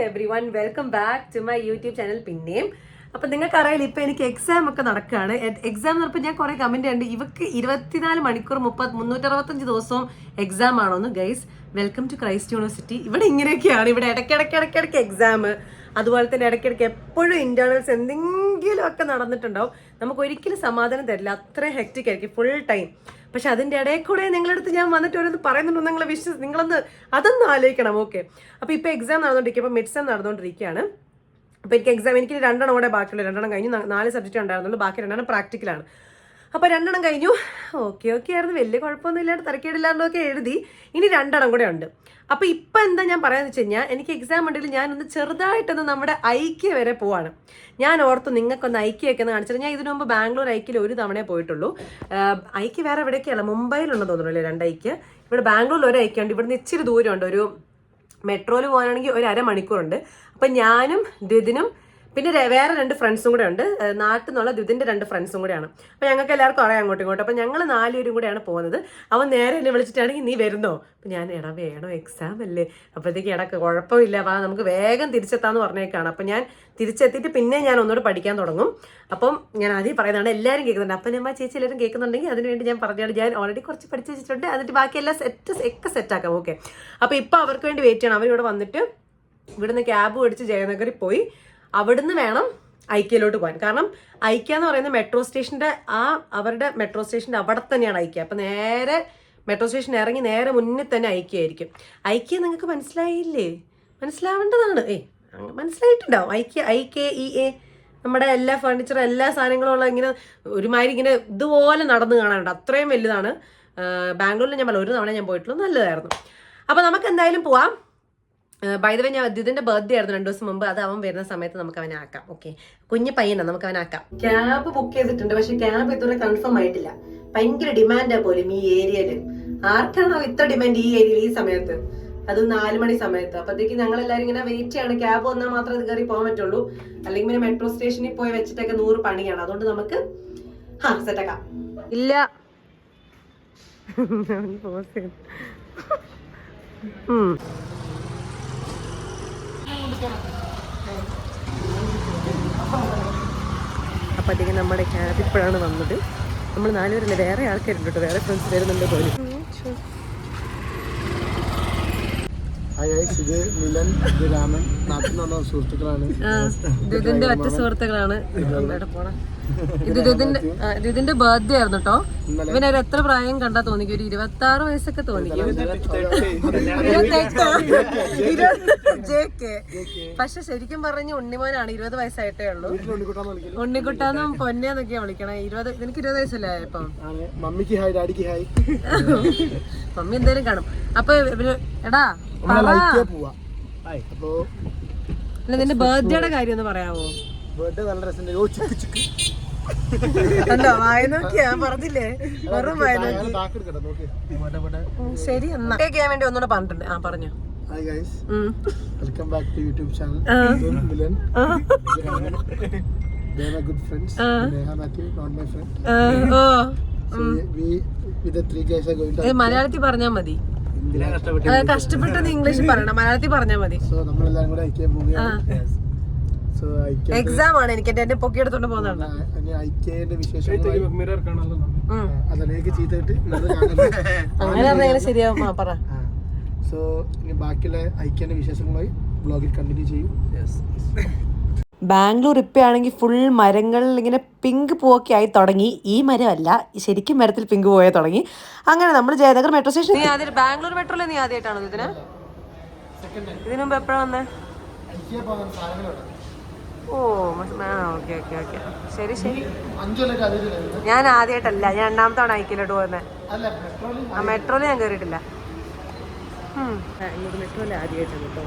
everyone, welcome back to my YouTube channel. പിന്നെയും അപ്പൊ നിങ്ങൾക്കറിയാലോ ഇപ്പൊ എനിക്ക് എക്സാം ഒക്കെ നടക്കുകയാണ്. എക്സാം എന്ന് പറഞ്ഞപ്പോൾ ഞാൻ കുറെ കമന്റ് കണ്ട് ഇവക്ക് 24 മണിക്കൂർ 365 ദിവസവും എക്സാം ആണോന്ന്. Guys, welcome to Christ University. ഇവിടെ ഇങ്ങനെയൊക്കെയാണ്. ഇവിടെ ഇടയ്ക്കിടയ്ക്ക് എക്സാം, അതുപോലെ തന്നെ ഇടയ്ക്കിടയ്ക്ക് എപ്പോഴും ഇന്റേണൽസ് എന്തെങ്കിലും ഒക്കെ നടന്നിട്ടുണ്ടാവും. നമുക്ക് ഒരിക്കലും സമാധാനം തരില്ല, അത്രയും ഹെക്റ്റിക് ആയിരിക്കും ഫുൾ ടൈം. പക്ഷെ അതിന്റെ ഇടയിൽ കൂടെ നിങ്ങളടുത്ത് ഞാൻ വന്നിട്ട് ഓരോന്ന് പറയുന്നുണ്ടോ, നിങ്ങൾ നിങ്ങളൊന്ന് അതൊന്നും ആലോചിക്കണം. ഓക്കെ, അപ്പൊ ഇപ്പൊ എക്സാം നടന്നുകൊണ്ടിരിക്കുക, ഇപ്പൊ മിഡ് സെം നടന്നുകൊണ്ടിരിക്കുകയാണ്. അപ്പൊ എനിക്ക് 2 എണ്ണം കൂടെ ബാക്കിയുള്ളൂ. 2 എണ്ണം കഴിഞ്ഞു, 4 സബ്ജക്റ്റ് ഉണ്ടായിരുന്നുള്ളൂ, ബാക്കി 2 എണ്ണം പ്രാക്ടിക്കലാണ്. അപ്പൊ 2 എണ്ണം കഴിഞ്ഞു, ഓക്കെ ആയിരുന്നു, വലിയ കുഴപ്പമൊന്നും ഇല്ലാണ്ട് തരക്കേടില്ലാണ്ടൊക്കെ എഴുതി. ഇനി 2 എണ്ണം കൂടെ ഉണ്ട്. അപ്പൊ ഇപ്പൊ എന്താ ഞാൻ പറയാന്ന് വെച്ച് കഴിഞ്ഞാൽ, എനിക്ക് എക്സാം ഉണ്ടെങ്കിൽ ഞാനൊന്ന് ചെറുതായിട്ടൊന്ന് നമ്മുടെ ഐക്യ വരെ പോവാണ്. ഞാൻ ഓർത്തു നിങ്ങൾക്കൊന്ന് ഐക്യൊക്കെ ഒന്ന് കാണിച്ചത്. ഞാൻ ഇതിനു മുമ്പ് ബാംഗ്ലൂർ ഐക്യയിൽ ഒരു തവണയെ പോയിട്ടുള്ളൂ. ഐക്യ വേറെ എവിടെയൊക്കെയല്ല, മുംബൈയിലുണ്ടെന്ന് തോന്നുന്നല്ലേ 2 ഐക്യ. ഇവിടെ ബാംഗ്ലൂരിൽ ഒരു ഐക്യ ഉണ്ട്. ഇവിടുന്ന് ഇച്ചിരി ദൂരമുണ്ട്, ഒരു മെട്രോയിൽ പോകാനാണെങ്കിൽ ഒരു അരമണിക്കൂറുണ്ട്. അപ്പം ഞാനും ദ്വിതിനും പിന്നെ വേറെ 2 ഫ്രണ്ട്സും കൂടെ ഉണ്ട്. നാട്ടിൽ നിന്നുള്ള ദ്വിതിൻ്റെ 2 ഫ്രണ്ട്സും കൂടെയാണ്. അപ്പം ഞങ്ങൾക്ക് എല്ലാവർക്കും അറിയാം അങ്ങോട്ടും ഇങ്ങോട്ടും. അപ്പം ഞങ്ങൾ 4 പേരും കൂടെയാണ് പോകുന്നത്. അവൻ നേരെ എന്നെ വിളിച്ചിട്ടാണെങ്കിൽ നീ വരുന്നോ? അപ്പം ഞാൻ വേണോ, എക്സാം അല്ലേ. അപ്പോഴത്തേക്ക് കുഴപ്പമില്ല, വാ നമുക്ക് വേഗം തിരിച്ചെത്താന്ന് പറഞ്ഞേക്കാണ്. അപ്പം ഞാൻ തിരിച്ചെത്തിയിട്ട് പിന്നെ ഞാൻ ഒന്നുകൂടെ പഠിക്കാൻ തുടങ്ങും. അപ്പം ഞാൻ ആദ്യം പറയുന്നതാണ്, എല്ലാവരും കേൾക്കുന്നുണ്ട്. അപ്പനമ്മ ചേച്ചി എല്ലാവരും കേൾക്കുന്നുണ്ടെങ്കിൽ അതിനുവേണ്ടി ഞാൻ പറഞ്ഞാണ്, ഞാൻ ഓൾറെഡി കുറച്ച് പഠിച്ച് വെച്ചിട്ടുണ്ട്. എന്നിട്ട് ബാക്കിയെല്ലാം സെറ്റാക്കാം. ഓക്കെ, അപ്പോൾ ഇപ്പം അവർക്ക് വേണ്ടി വെയിറ്റ് ചെയ്യണം. അവരിവിടെ വന്നിട്ട് ഇവിടുന്ന് ക്യാബ് മേടിച്ച് ജയനഗറിൽ പോയി അവിടുന്ന് വേണം ഐക്യയിലോട്ട് പോകാൻ. കാരണം ഐക്യ എന്ന് പറയുന്ന മെട്രോ സ്റ്റേഷൻ്റെ അവരുടെ മെട്രോ സ്റ്റേഷൻ്റെ അവിടെ തന്നെയാണ് ഐക്യ. അപ്പം നേരെ മെട്രോ സ്റ്റേഷൻ ഇറങ്ങി നേരെ മുന്നിൽ തന്നെ ഐക്യ. നിങ്ങൾക്ക് മനസ്സിലായില്ലേ? മനസ്സിലാവേണ്ടതാണ്. മനസ്സിലായിട്ടുണ്ടാവും. IKEA നമ്മുടെ എല്ലാ ഫർണിച്ചറും എല്ലാ സാധനങ്ങളും ഉള്ള ഇങ്ങനെ ഒരുമാതിരി ഇങ്ങനെ ഇതുപോലെ നടന്ന് കാണാനുണ്ട്. അത്രയും വലുതാണ്. ബാംഗ്ലൂരിൽ ഞാൻ ഒരു തവണ ഞാൻ പോയിട്ടുള്ളൂ, നല്ലതായിരുന്നു. അപ്പോൾ നമുക്ക് എന്തായാലും പോവാം. ബൈ ദ വേ, ഞാൻ ഇതിന്റെ ബർത്ത്ഡേ ആയിരുന്നു 2 ദിവസം മുമ്പ്. അത് അവൻ വരുന്ന സമയത്ത് നമുക്ക് അവനെ ആക്കാം. ഓക്കെ, കുഞ്ഞു പയ്യനാ, നമുക്ക് അവനെ ആക്കാം. ക്യാബ് ബുക്ക് ചെയ്തിട്ടുണ്ട്, പക്ഷെ ക്യാബ് ഇതുവരെ കൺഫേം ആയിട്ടില്ല. ഭയങ്കര ഡിമാൻഡാ പോലും ഈ ഏരിയയില്. ആർക്കാണോ ഇത്ര ഡിമാൻഡ് ഈ ഏരിയയിൽ ഈ സമയത്ത്, അത് 4 മണി സമയത്ത്. അപ്പോഴത്തേക്ക് ഞങ്ങൾ എല്ലാവരും ഇങ്ങനെ വെയിറ്റ് ചെയ്യാണ്. ക്യാബ് വന്നാൽ മാത്രമേ കയറി പോകാൻ പറ്റുള്ളൂ. അല്ലെങ്കിൽ പിന്നെ മെട്രോ സ്റ്റേഷനിൽ പോയി വെച്ചിട്ടൊക്കെ 100 പണിയാണ്. അതുകൊണ്ട് നമുക്ക് സെറ്റാക്കാം. ഇല്ല അപ്പോഴത്തേക്ക് നമ്മുടെ ക്യാബ് ഇപ്പോഴാണ് വന്നത്. നമ്മൾ 4 പേരല്ലേ, വേറെ ആൾക്കാരുണ്ട് കേട്ടോ, വേറെ ഫ്രണ്ട്സ് വരുന്നുണ്ട് പോലും. ഇത് മിലൻ, ഇത് രാമൻ, നാട്ടിൽ നിന്നുള്ള സുഹൃത്തുക്കളാണ്. ഇതിന്റെ ഒറ്റ സുഹൃത്തുക്കളാണ്. ഇതിന്റെ ബർത്ത്ഡേ ആയിരുന്നു കേട്ടോ. ഇവനൊരു എത്ര പ്രായം കണ്ടാ തോന്നിക്കും? ഒരു 26 വയസ്സൊക്കെ തോന്നിക്കും. പക്ഷെ ശരിക്കും പറഞ്ഞ ഉണ്ണിമോനാണ്. 20 വയസ്സായിട്ടേ ഉള്ളൂ. ഉണ്ണിക്കുട്ടാന്നും പൊന്നേന്നൊക്കെയാ വിളിക്കണേ. 20, നിനക്ക് 20 വയസ്സല്ലേ ഇപ്പം? മമ്മിക്ക് ഹായ്, ഡാഡിക്ക് ഹായ്. മമ്മി എന്തായാലും കാണും. അപ്പൊ എടാ നിന്റെ ബർത്ത്ഡേയുടെ കാര്യം ഒന്ന് പറയാവോ? ബർത്ത്ഡേ നല്ല രസം. കണ്ടോ, വായ നോക്കിയാ പറഞ്ഞില്ലേ, വെറും വായ നോക്കി. ശരി, എന്നാ ചെയ്യാൻ വേണ്ടി ഒന്നുകൂടെ പറഞ്ഞിട്ടുണ്ട്. പറഞ്ഞു. Hi guys, welcome back to YouTube channel. Milan. They are my good friends. Neha Matthew, not my friend. So we with the 3 guys are going to. മലയാളത്തിൽ പറഞ്ഞാൽ മതി. കഷ്ടപ്പെട്ടത് ഇംഗ്ലീഷിൽ പറയണം, മലയാളത്തിൽ പറഞ്ഞാൽ മതി. So നമ്മളെല്ലാരും കൂടെ ഐക്യ പോവുകയാണ്. So ഐക്യ എക്സാം ആണ്. എനിക്ക് എന്റെ പൊക്കി എടുത്തോണ്ട് പോകുന്നുണ്ട്. ഐക്യന്റെ വിശേഷങ്ങൾ മിറർ കാണാലോ. അതിലേക്ക് ചെയ്തിട്ട് അങ്ങനെ പറഞ്ഞാൽ ശരിയാവും. പറ. സോ ഇനി ബാക്കിയുള്ള ഐക്യന്റെ വിശേഷങ്ങളായി വ്ളോഗിൽ കണ്ടിന്യൂ ചെയ്യും. ബാംഗ്ലൂർ ഇപ്പോഴാണെങ്കിൽ ഫുൾ മരങ്ങളിൽ ഇങ്ങനെ പിങ്ക് പൂവൊക്കെ ആയി തുടങ്ങി. ഈ മരമല്ല, ശരിക്കും മരത്തിൽ പിങ്ക് പോയാൽ തുടങ്ങി. അങ്ങനെ നമ്മൾ ജയനഗർ മെട്രോ സ്റ്റേഷൻ. നീ ആദ്യം ബാംഗ്ലൂർ മെട്രോയിൽ നീ ആദ്യമായിട്ടാണോ ഇതിന്? ഇതിനു മുമ്പ് എപ്പോഴാണ് വന്നേ? ഓക്കെ. ശരി. ഞാൻ ആദ്യമായിട്ടല്ല, ഞാൻ 2ാമത്തെ തവണ ഐക്യയിലോട്ട് പോകുന്നത്. മെട്രോയിൽ ഞാൻ കയറിയിട്ടില്ല. ബാംഗ്ലൂർ മെട്രോയിൽ ആദ്യമായിട്ടാണ് കേട്ടോ.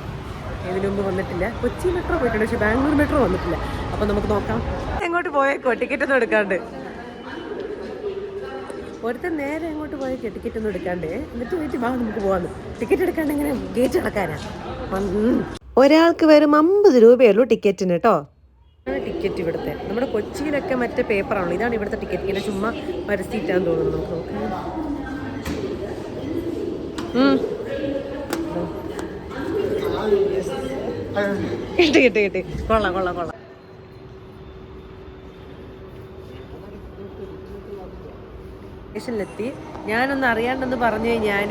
ഇതിനു മുമ്പ് വന്നിട്ടില്ല. കൊച്ചി മെട്രോ പോയിട്ടുണ്ട്, പക്ഷെ ബാംഗ്ലൂർ മെട്രോ വന്നിട്ടില്ല. അപ്പം നമുക്ക് നോക്കാം. എങ്ങോട്ട് പോയേക്കോ, ടിക്കറ്റ് ഒന്നും എടുക്കാണ്ട്. ഒരുത്തൻ നേരെ എങ്ങോട്ട് പോയേക്കോ, ടിക്കറ്റ് ഒന്നും എടുക്കാണ്ട്. എന്നിട്ട് വീട്ടിൽ വാ, നമുക്ക് പോകാമെന്ന്. ടിക്കറ്റ് എടുക്കാണ്ട് ഇങ്ങനെ ഗേറ്റ് അടക്കാനാ. ഒരാൾക്ക് വെറും 50 രൂപയുള്ളൂ ടിക്കറ്റിന് കേട്ടോ. ടിക്കറ്റ് ഇവിടുത്തെ നമ്മുടെ കൊച്ചിയിലൊക്കെ മറ്റേ പേപ്പറാണല്ലോ, ഇതാണ് ഇവിടുത്തെ ടിക്കറ്റ്. ഇങ്ങനെ ചുമ്മാ പരസ്യമായിട്ടാന്ന് തോന്നുന്നു. നമുക്ക് നോക്കാം. കിട്ടി കൊള്ളാം. സ്റ്റേഷനിലെത്തി. ഞാനൊന്ന് അറിയാണ്ടെന്ന് പറഞ്ഞു ഞാൻ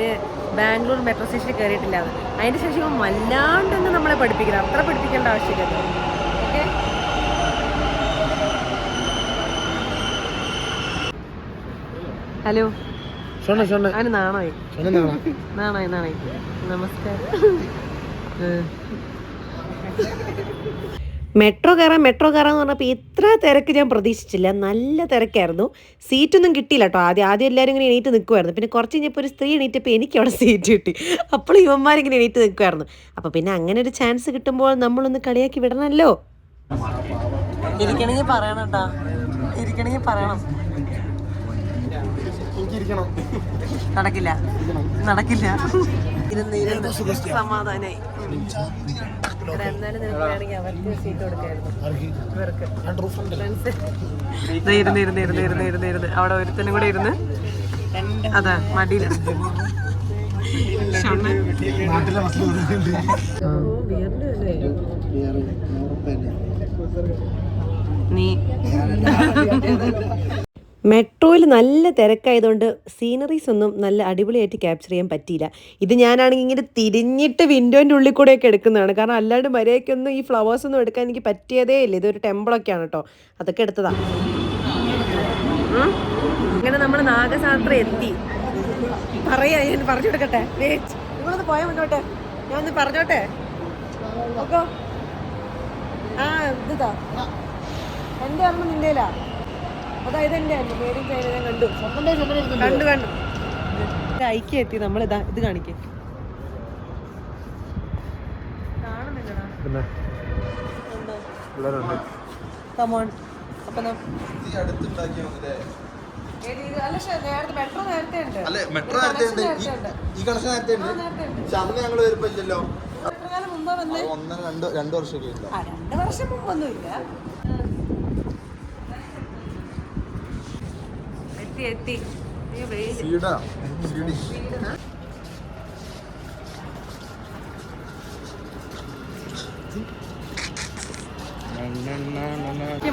ബാംഗ്ലൂർ മെട്രോ സ്റ്റേഷനിൽ കയറിയിട്ടില്ല. അതിന് ശേഷം വല്ലാണ്ടൊന്ന് നമ്മളെ പഠിപ്പിക്കണം, അത്ര പഠിപ്പിക്കേണ്ട ആവശ്യമില്ല. Okay, hello. അവന് നാണായി. നമസ്കാരം. മെട്രോ കയറാന്ന് പറഞ്ഞപ്പോൾ ഇത്ര തിരക്ക് ഞാൻ പ്രതീക്ഷിച്ചില്ല. നല്ല തിരക്കായിരുന്നു. സീറ്റൊന്നും കിട്ടിയില്ല കേട്ടോ. ആദ്യം എല്ലാവരും ഇങ്ങനെ എണീറ്റ് നിൽക്കുമായിരുന്നു. പിന്നെ കുറച്ച് കഴിഞ്ഞപ്പോൾ ഒരു സ്ത്രീ എണീറ്റപ്പോൾ എനിക്ക് അവിടെ സീറ്റ് കിട്ടി. അപ്പോൾ ഇവന്മാരിങ്ങനെ എണീറ്റ് നിൽക്കുമായിരുന്നു. അപ്പോൾ പിന്നെ അങ്ങനെ ഒരു ചാൻസ് കിട്ടുമ്പോൾ നമ്മളൊന്ന് കളിയാക്കി വിടണമല്ലോ. ഇരിക്കണമെങ്കിൽ പറയണം കേട്ടോ, ഇരിക്കണമെങ്കിൽ പറയണം. നടക്കില്ല. സമാധാനായി. എന്നാലും നിനക്ക് വേണമെങ്കിൽ അവർക്ക് സീറ്റ് കൊടുക്കായിരുന്നു. ഇരുന്ന് അവിടെ ഒരുത്തനും കൂടെ ഇരുന്ന് അതാ മടിയിൽ നീ. മെട്രോയിൽ നല്ല തിരക്കായതുകൊണ്ട് സീനറീസ് ഒന്നും നല്ല അടിപൊളിയായിട്ട് ക്യാപ്ചർ ചെയ്യാൻ പറ്റിയില്ല. ഇത് ഞാനാണെങ്കിൽ ഇങ്ങനെ തിരിഞ്ഞിട്ട് വിൻഡോൻ്റെ ഉള്ളിൽ കൂടെയൊക്കെ എടുക്കുന്നതാണ്. കാരണം അല്ലാണ്ട് മര്യാദയ്ക്കൊന്നും ഈ ഫ്ലവേഴ്സ് ഒന്നും എടുക്കാൻ എനിക്ക് പറ്റിയതേ ഇല്ല. ഇതൊരു ടെമ്പിളൊക്കെയാണ് കേട്ടോ, അതൊക്കെ എടുത്തതാ. അങ്ങനെ നമ്മൾ നാഗശാസ്ത്രം എത്തി. ഞാൻ പറഞ്ഞു കൊടുക്കട്ടെ, നിങ്ങളൊന്ന് പോയാൽ മുന്നോട്ടെ, ഞാൻ ഒന്ന് പറഞ്ഞോട്ടെ. ഓക്കോ, ഇതാ എൻ്റെ ഓർമ്മ നിന്നേലാ. അതായത് എൻ്റെ പേരും പേര് ഞാൻ കണ്ടു. ഐക്യ എത്തി. നമ്മളിതാ ഇത് കാണിക്കേ, കാണുന്നില്ലടാ. കമോൺ. അപ്പം മെട്രോ നേരത്തെ ഉണ്ട്. മെട്രോ നേരത്തെ ഉണ്ട്. ഈ കണക്ഷൻ നേരത്തെ ഉണ്ട്. അന്ന് ഞങ്ങൾ വരുമ്പോ ഇല്ലല്ലോ. മുമ്പ് വന്ന് 2 വർഷം 2 വർഷം മുമ്പൊന്നുമില്ല. എത്തി.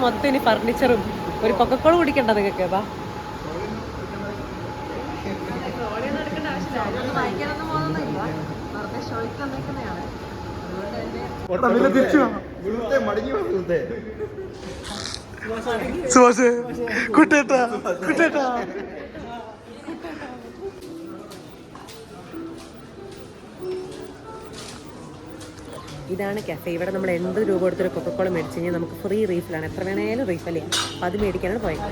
മൊത്തം ഇനി ഫർണിച്ചറും ഒരു കൊക്കക്കോള കുടിക്കണ്ട നിങ്ങൾക്ക്. ഇതാണ് കഫേ. ഇവിടെ നമ്മൾ 80 രൂപ കൊടുത്തൊരു കൊക്കക്കോള മേടിച്ചു കഴിഞ്ഞാൽ നമുക്ക് ഫ്രീ റീഫിലാണ്. എത്ര വേണേലും റീഫിൽ ചെയ്യാം. അപ്പം അത് മേടിക്കാനാണ് പോയത്.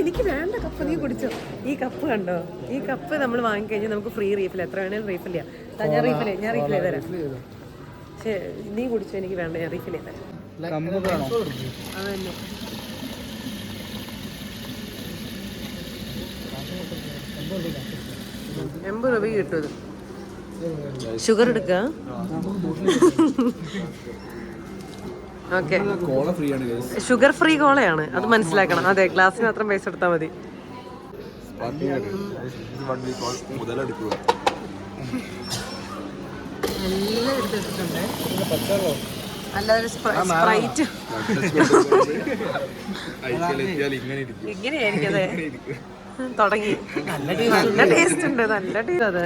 എനിക്ക് വേണ്ട കപ്പ് നീ കുടിച്ചോ. ഈ കപ്പ് കണ്ടോ, ഈ കപ്പ് നമ്മൾ വാങ്ങിക്കഴിഞ്ഞാൽ നമുക്ക് ഫ്രീ റീഫിൽ എത്ര വേണേലും റീഫിൽ ചെയ്യാം. ഞാൻ റീഫിൽ ചെയ്ത് തരാം. പക്ഷേ നീ കുടിച്ചോ, എനിക്ക് വേണ്ട, ഞാൻ റീഫിൽ ചെയ്ത് തരാം. അതന്നെ. $80 കിട്ടും. ഷുഗർ എടുക്ക. ഓക്കെ, ഷുഗർ ഫ്രീ കോളയാണ്, അത് മനസ്സിലാക്കണം. അതെ, ഗ്ലാസ്സിന് മാത്രം പൈസ എടുത്താൽ മതി. എല്ലാം എടുത്തിട്ടുണ്ട്. അല്ലാതെ സ്പ്രൈറ്റ് ഇങ്ങനെയായിരിക്കും. അതെ, തുടങ്ങി. നല്ല ടേസ്റ്റ് ഉണ്ട്, നല്ല ടേസ്റ്റ്. അതെ,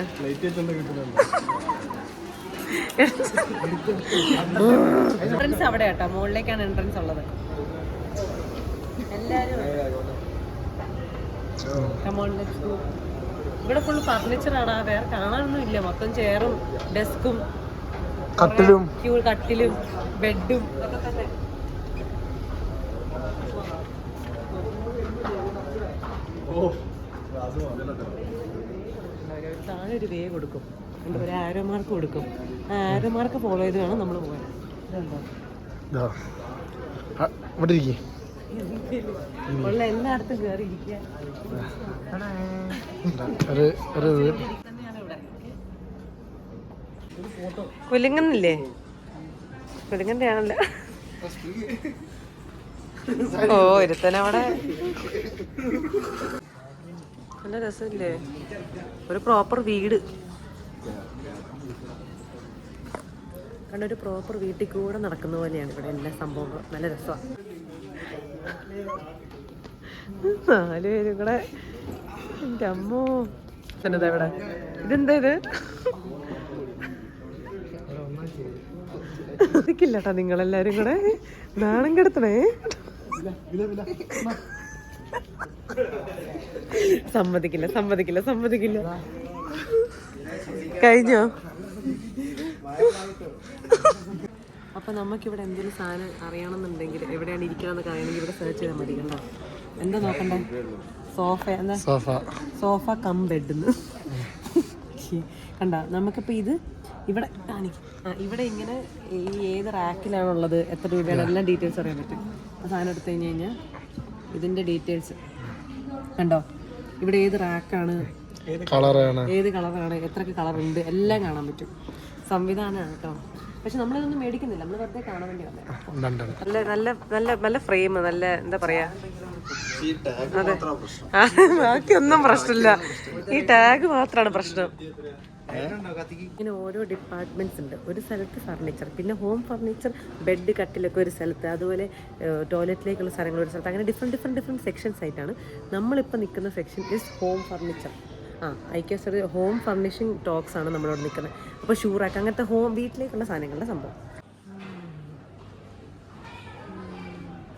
എൻട്രൻസ് അവിടെ കേട്ടോ, മുകളിലേക്കാണ് എൻട്രൻസ് ഉള്ളത്. എല്ലാരും ഇവിടെ ഫുൾ ഫർണിച്ചർ ആണ്. വേറെ കാണാനൊന്നും ഇല്ല. മൊത്തം ചെയറും ഡെസ്കും കട്ടിലും ബെഡും ഒക്കെ തന്നെ. താഴെ ഒരു വേ കൊടുക്കും, ഒരു ആരോ മാർക്ക് കൊടുക്കും. ആ ആരോ മാർക്ക് ഫോളോ ചെയ്ത് വേണം നമ്മൾ പോകാൻ. ഉള്ള എല്ലായിടത്തും കയറി ഇരിക്കുക. കുലുങ്ങുന്നില്ലേ? കുലുങ്ങന്റെ ആണല്ലോ. ഓ, ഒരുത്തനവിടെ. നല്ല രസമില്ലേ? ഒരു പ്രോപ്പർ വീട്. കാരണം ഒരു പ്രോപ്പർ വീട്ടിൽ കൂടെ നടക്കുന്ന പോലെയാണ് ഇവിടെ എല്ലാ സംഭവങ്ങളും. നല്ല രസമാണ്. 4 പേരും കൂടെ. എൻ്റെ അമ്മോ തന്നെ ഇവിടെ. ഇതെന്താ ഇത്? ില്ലട്ടാ നിങ്ങളെല്ലാരും കൂടെ നാണം കെടുത്തണേ. സമ്മതിക്കില്ല സമ്മതിക്കില്ല സമ്മതിക്കില്ല. കഴിഞ്ഞോ? അപ്പൊ നമുക്കിവിടെ എന്തെങ്കിലും സാധനം അറിയണമെന്നുണ്ടെങ്കിൽ എവിടെയാണ് ഇരിക്കണമെന്നൊക്കെ അറിയണമെങ്കിൽ ഇവിടെ സെർച്ച് ചെയ്താൽ മതി. കണ്ടോ എന്താ നോക്കണ്ടേ? സോഫ. എന്താ സോഫ കം ബെഡ് കണ്ട. നമുക്കിപ്പോൾ ഇത് ഇവിടെ കാണിക്കും. ഇവിടെ ഇങ്ങനെ ഈ ഏത് റാക്കിലാണുള്ളത്, എത്ര രൂപയാണ്, എല്ലാം ഡീറ്റെയിൽസ് അറിയാൻ പറ്റും. ആ സാധനം എടുത്തു കഴിഞ്ഞ് കഴിഞ്ഞാൽ ഇതിൻ്റെ ഡീറ്റെയിൽസ് കണ്ടോ. ഇവിടെ ഏത് റാക്കാണ്, ഏത് കളറാണ്, എത്രയൊക്കെ കളറുണ്ട്, എല്ലാം കാണാൻ പറ്റും. സംവിധാനമാണ് കേട്ടോ. പക്ഷെ നമ്മളിതൊന്നും മേടിക്കുന്നില്ല, നമ്മൾ വെറുതെ കാണാൻ വേണ്ടി വന്നത്. നല്ല നല്ല നല്ല നല്ല ഫ്രെയിം, നല്ല എന്താ പറയാ. അതെ, ബാക്കിയൊന്നും പ്രശ്നമില്ല, ഈ ടാഗ് മാത്രമാണ് പ്രശ്നം. ഇങ്ങനെ ഓരോ ഡിപ്പാർട്ട്മെന്റ്സ് ഉണ്ട്. ഒരു സ്ഥലത്ത് ഫർണിച്ചർ, പിന്നെ ഹോം ഫർണിച്ചർ, ബെഡ് കട്ടിലൊക്കെ ഒരു സ്ഥലത്ത്, അതുപോലെ ടോയ്ലറ്റിലേക്കുള്ള സാധനങ്ങൾ ഒരു സ്ഥലത്ത്. അങ്ങനെ ഡിഫറെൻറ്റ് സെക്ഷൻസ് ആയിട്ടാണ്. നമ്മളിപ്പോൾ നിൽക്കുന്ന section is home furniture. IKEA's home furnishing talks ആണ് നമ്മളോട് നിൽക്കുന്നത്. അപ്പോൾ ഷൂറാക്ക് അങ്ങനത്തെ വീട്ടിലേക്കുള്ള സാധനങ്ങളുടെ സംഭവം.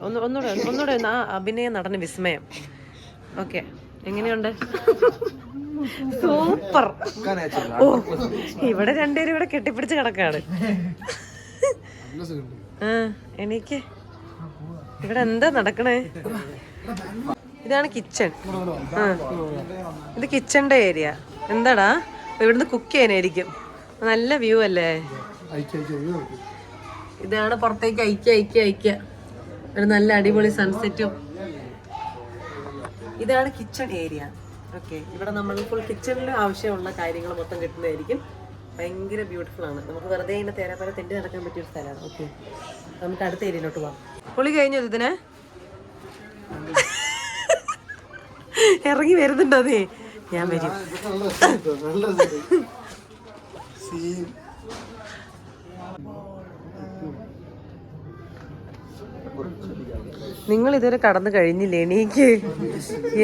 ഒന്നുകൂടെ ആ അഭിനയ നടന് വിസ്മയം. ഓക്കെ, എങ്ങനെയുണ്ട്? സൂപ്പർ. ഓ, ഇവിടെ രണ്ടുപേരും ഇവിടെ കെട്ടിപ്പിടിച്ച് കിടക്കാണ്. എനിക്ക് ഇവിടെ എന്താ നടക്കണേ? ഇതാണ് കിച്ചൺ. ഇത് കിച്ചണിന്റെ ഏരിയ. എന്താടാ ഇവിടുന്ന് കുക്ക് ചെയ്യാനായിരിക്കും. നല്ല വ്യൂ അല്ലേ? ഇതാണ് പുറത്തേക്ക് ഐക്യ ഒരു നല്ല അടിപൊളി സൺസെറ്റും. ഇതാണ് കിച്ചൺ ഏരിയ. ഓക്കെ, ഇവിടെ നമ്മൾ ഫുൾ കിച്ചണിൽ ആവശ്യമുള്ള കാര്യങ്ങൾ മൊത്തം കിട്ടുന്നതായിരിക്കും. ഭയങ്കര ബ്യൂട്ടിഫുൾ ആണ്. നമുക്ക് വെറുതെ ഇങ്ങനെ തേരാപ്പാര തെണ്ടി നടക്കാൻ പറ്റിയൊരു സ്ഥലമാണ്. ഓക്കെ, നമുക്ക് അടുത്ത ഏരിയയിലോട്ട് പോവാം. പൊളി കഴിഞ്ഞു. ഇതിനെ ഇറങ്ങി വരുന്നുണ്ടോ? അതെ, ഞാൻ വരും. നിങ്ങൾ ഇതുവരെ കടന്നു കഴിഞ്ഞില്ലേ? എണീക്ക്.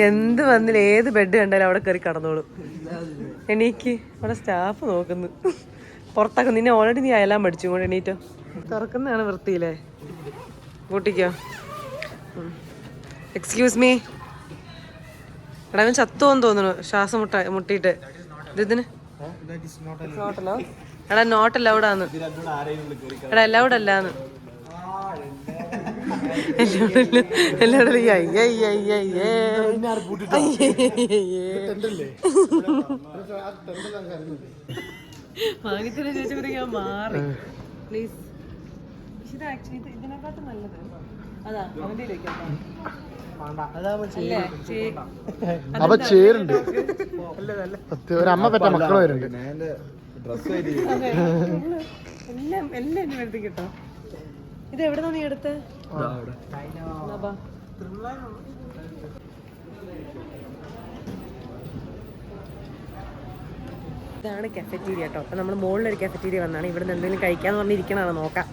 എന്ത് വന്നില്ല, ഏത് ബെഡ് കണ്ടാലും അവിടെ കയറി കടന്നോളും. എണീക്ക്. അവിടെ സ്റ്റാഫ് നോക്കുന്നു. പുറത്താക്കും നിന്നെ. ഓൾറെഡി നീ അയലാൻ പഠിച്ചു. കൊണ്ട് എണീറ്റോ. തുറക്കുന്നതാണ് വൃത്തിയില്ലേ? കൂട്ടിക്കോ. Excuse me. എടാ അവൻ ചത്തോന്ന് തോന്നുന്നു, ശ്വാസം മുട്ടിയിട്ട്. ഇതിന് എടാ നോട്ട് അലൗഡാന്ന്. എടാ അലൗഡ് അല്ലാന്ന്. വാങ്ങിത്തന്നെ ചോദിച്ചപ്പോഴത്തേക്ക് ഞാൻ മാറി. പ്ലീസ്. ഇത് ആക്ച്വലി ഇതിനെക്കാട്ടും നല്ലത് അതാ. അവൻ്റെ അപ്പൊ ചേരുണ്ട്. ഒരു അമ്മ പറ്റ മക്കള് വരുന്നുണ്ട്. എല്ലാം എല്ലാം എന്നെ എടുത്ത് കിട്ടോ. ഇത് എവിടെ നീ എടുത്ത്? ഇതാണ് കഫറ്റീരിയ കേട്ടോ. അപ്പൊ നമ്മൾ മുകളിലൊരു കഫറ്റീരിയ വന്നാണ്. ഇവിടെ നിന്ന് എന്തെങ്കിലും കഴിക്കാന്ന് പറഞ്ഞിരിക്കണതാണ്. നോക്കാം.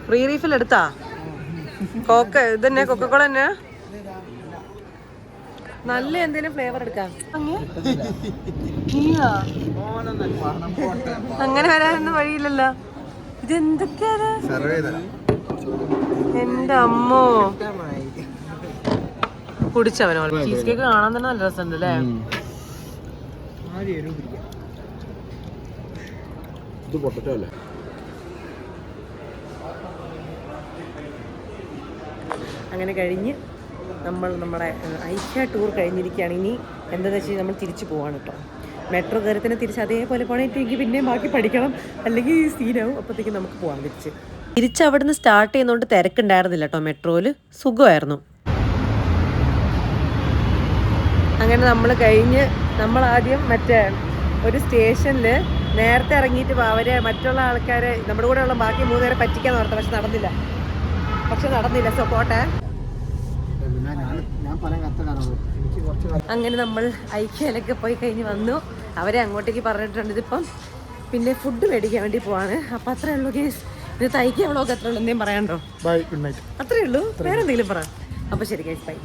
ഫ്രീ റീഫിൽ എടുത്താ? ഇതന്നെ കൊക്കക്കോള തന്നെ. നല്ല എന്തെങ്കിലും ഫ്ലേവർ എടുക്കാം. അങ്ങനെ വരാനൊന്നും വഴിയില്ലല്ലോ. ഇതെന്തൊക്കെയാണ്? എന്റെ അമ്മോ, കുടിച്ചവനോ. ചീസ് കേക്ക് കാണാൻ തന്നെ നല്ല രസമുണ്ട് അല്ലേ? അങ്ങനെ കഴിഞ്ഞ് നമ്മുടെ ഐക്യ ടൂർ കഴിഞ്ഞിരിക്കുകയാണ്. ഇനി എന്താണെന്ന് വെച്ചാൽ നമ്മൾ തിരിച്ചു പോവാണ് കേട്ടോ. മെട്രോ കയറത്തിന് തിരിച്ച് അതേപോലെ പോകണമെങ്കിൽ പിന്നെയും ബാക്കി പഠിക്കണം, അല്ലെങ്കിൽ ഈ സീനാവും. അപ്പോഴത്തേക്കും നമുക്ക് പോകാൻ തിരിച്ച് അവിടെ നിന്ന് സ്റ്റാർട്ട് ചെയ്യുന്നതുകൊണ്ട് തിരക്കുണ്ടായിരുന്നില്ല കേട്ടോ. മെട്രോയിൽ സുഖമായിരുന്നു. അങ്ങനെ നമ്മൾ ആദ്യം മറ്റേ ഒരു സ്റ്റേഷനിൽ നേരത്തെ ഇറങ്ങിയിട്ട് അവരെ മറ്റുള്ള ആൾക്കാരെ നമ്മുടെ കൂടെ ഉള്ള ബാക്കി 3 പേരെ പറ്റിക്കാൻ ഓർത്ത. പക്ഷെ നടന്നില്ല. സോ പോട്ടെ. അങ്ങനെ നമ്മൾ ഐക്യയിലൊക്കെ പോയി കഴിഞ്ഞ് വന്നു. അവരെ അങ്ങോട്ടേക്ക് പറഞ്ഞിട്ടുണ്ട്. ഇതിപ്പം പിന്നെ ഫുഡ് മേടിക്കാൻ വേണ്ടി പോവാണ്. അപ്പം അത്രേ ഉള്ളൂ ഗേസ്. ഇത് തയ്ക്കാൻ വ്ളോഗ് അത്രേ ഉള്ളൂ. എന്തെങ്കിലും പറയാനുണ്ടോ? Bye, good night. അത്രേ ഉള്ളൂ, വേറെ എന്തെങ്കിലും പറ. അപ്പോൾ ശരി ഗേസ്, ബൈ.